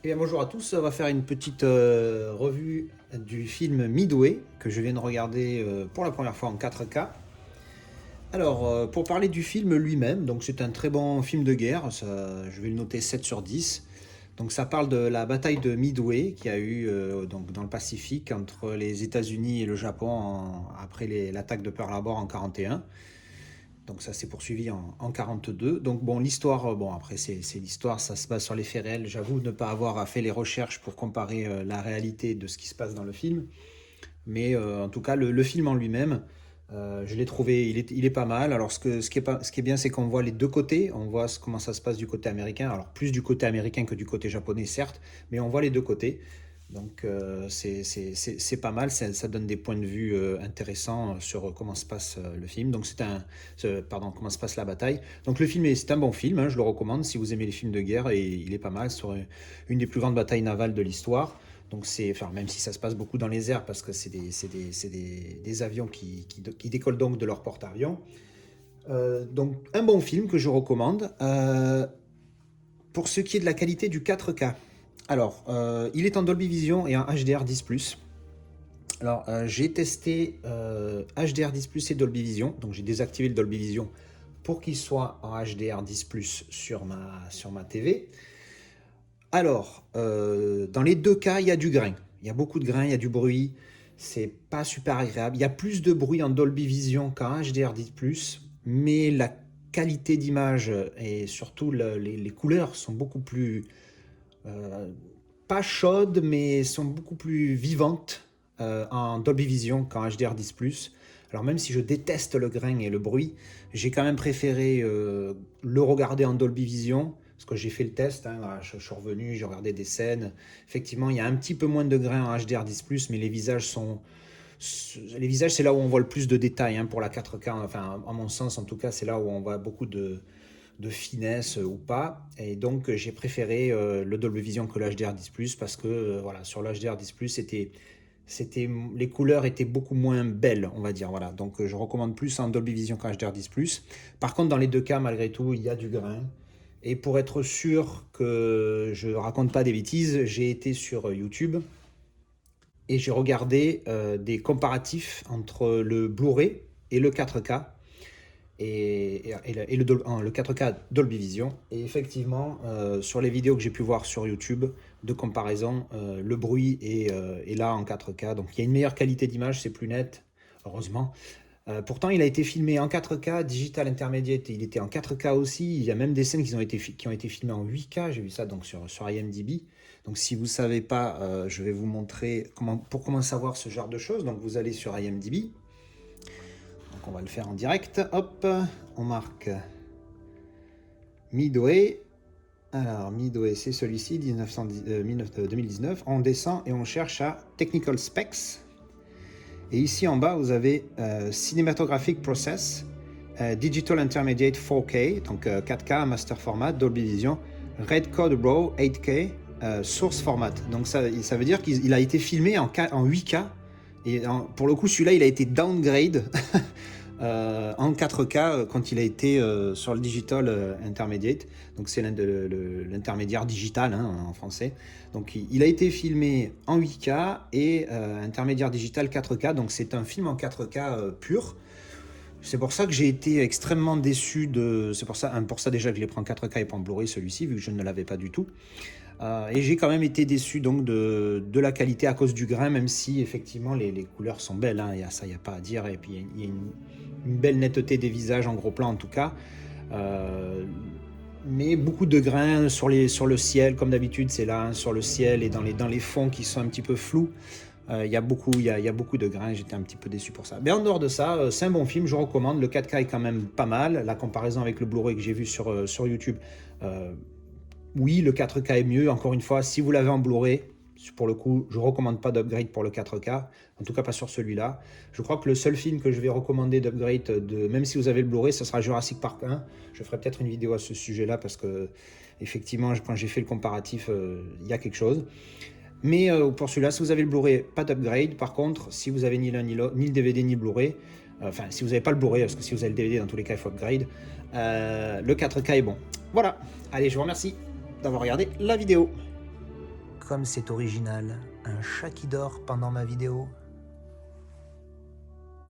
Et bonjour à tous, on va faire une petite revue du film Midway que je viens de regarder pour la première fois en 4K. Alors, pour parler du film lui-même, donc c'est un très bon film de guerre, je vais le noter 7 sur 10. Donc ça parle de la bataille de Midway qui a eu donc dans le Pacifique entre les États-Unis et le Japon après l'attaque de Pearl Harbor en 41. Donc ça s'est poursuivi en 42. Donc bon, l'histoire, bon après c'est l'histoire, ça se base sur les faits réels. J'avoue ne pas avoir fait les recherches pour comparer la réalité de ce qui se passe dans le film. Mais en tout cas, le film en lui-même, je l'ai trouvé, il est pas mal. Alors ce qui est bien, c'est qu'on voit les deux côtés. On voit comment ça se passe du côté américain. Alors plus du côté américain que du côté japonais, certes, mais on voit les deux côtés. Donc c'est pas mal, ça donne des points de vue intéressants sur comment se passe le film. Donc pardon, comment se passe la bataille. Donc le film c'est un bon film, hein, je le recommande si vous aimez les films de guerre et il est pas mal sur une des plus grandes batailles navales de l'histoire. Donc enfin, même si ça se passe beaucoup dans les airs parce que c'est des avions qui décollent donc de leur porte-avions. Donc un bon film que je recommande. Pour ce qui est de la qualité du 4K. Alors, il est en Dolby Vision et en HDR10+. Alors, j'ai testé HDR10+ et Dolby Vision. Donc, j'ai désactivé le Dolby Vision pour qu'il soit en HDR10+ sur ma TV. Alors, dans les deux cas, il y a du grain. Il y a beaucoup de grain, il y a du bruit. C'est pas super agréable. Il y a plus de bruit en Dolby Vision qu'en HDR10+, mais la qualité d'image et surtout les couleurs sont beaucoup plus euh, pas chaudes, mais sont beaucoup plus vivantes en Dolby Vision qu'en HDR10+. Alors même si je déteste le grain et le bruit, j'ai quand même préféré le regarder en Dolby Vision, parce que j'ai fait le test, hein, voilà, je suis revenu, j'ai regardé des scènes. Effectivement, il y a un petit peu moins de grain en HDR10+, mais les visages sont... Les visages, c'est là où on voit le plus de détails hein, pour la 4K. Enfin, à mon sens, en tout cas, c'est là où on voit beaucoup de finesse ou pas. Et donc, j'ai préféré le Dolby Vision que le HDR10+, parce que voilà, sur le HDR10+, les couleurs étaient beaucoup moins belles, on va dire. Voilà. Donc, je recommande plus en Dolby Vision qu'en HDR10+. Par contre, dans les deux cas, malgré tout, il y a du grain. Et pour être sûr que je raconte pas des bêtises, j'ai été sur YouTube et j'ai regardé des comparatifs entre le Blu-ray et le 4K et le 4K Dolby Vision. Et effectivement, sur les vidéos que j'ai pu voir sur YouTube de comparaison, le bruit est là en 4K. Donc il y a une meilleure qualité d'image, c'est plus net, heureusement. Pourtant, il a été filmé en 4K, Digital Intermediate, il était en 4K aussi. Il y a même des scènes qui ont été filmées en 8K, j'ai vu ça donc sur IMDb. Donc si vous ne savez pas, je vais vous montrer pour comment savoir ce genre de choses. Donc vous allez sur IMDb. Donc on va le faire en direct. Hop, on marque Midway. Alors Midway, c'est celui-ci, 2019. On descend et on cherche à Technical Specs. Et ici en bas, vous avez Cinematographic Process, Digital Intermediate 4K, donc 4K, Master Format, Dolby Vision, Red Code RAW 8K, Source Format. Donc ça veut dire qu'il a été filmé en 8K. Et pour le coup, celui-là, il a été downgrade en 4K quand il a été sur le Digital Intermediate. Donc c'est l'intermédiaire digital hein, en français. Donc il a été filmé en 8K et intermédiaire digital 4K. Donc c'est un film en 4K pur. C'est pour ça que j'ai été extrêmement déçu de... C'est pour ça déjà que je l'ai pris en 4K et pas en Blu-ray celui-ci, vu que je ne l'avais pas du tout. Et j'ai quand même été déçu donc de la qualité à cause du grain, même si effectivement les couleurs sont belles, hein, il n'y a pas à dire. Et puis il y a une belle netteté des visages en gros plan en tout cas. Mais beaucoup de grains sur le ciel, comme d'habitude, c'est là, hein, sur le ciel et dans les fonds qui sont un petit peu flous. Il y a beaucoup de grains, j'étais un petit peu déçu pour ça. Mais en dehors de ça, c'est un bon film, je recommande. Le 4K est quand même pas mal. La comparaison avec le Blu-ray que j'ai vu sur YouTube, oui, le 4K est mieux. Encore une fois, si vous l'avez en Blu-ray, pour le coup, je ne recommande pas d'upgrade pour le 4K, en tout cas pas sur celui-là. Je crois que le seul film que je vais recommander d'upgrade, même si vous avez le Blu-ray, ce sera Jurassic Park 1. Je ferai peut-être une vidéo à ce sujet-là parce que, effectivement, quand j'ai fait le comparatif, il y a quelque chose. Mais pour celui-là, si vous avez le Blu-ray, pas d'upgrade. Par contre, si vous avez ni l'un ni l'autre, ni le DVD ni le Blu-ray, enfin, si vous n'avez pas le Blu-ray, parce que si vous avez le DVD, dans tous les cas, il faut upgrade, le 4K est bon. Voilà. Allez, je vous remercie d'avoir regardé la vidéo. comme c'est original, un chat qui dort pendant ma vidéo.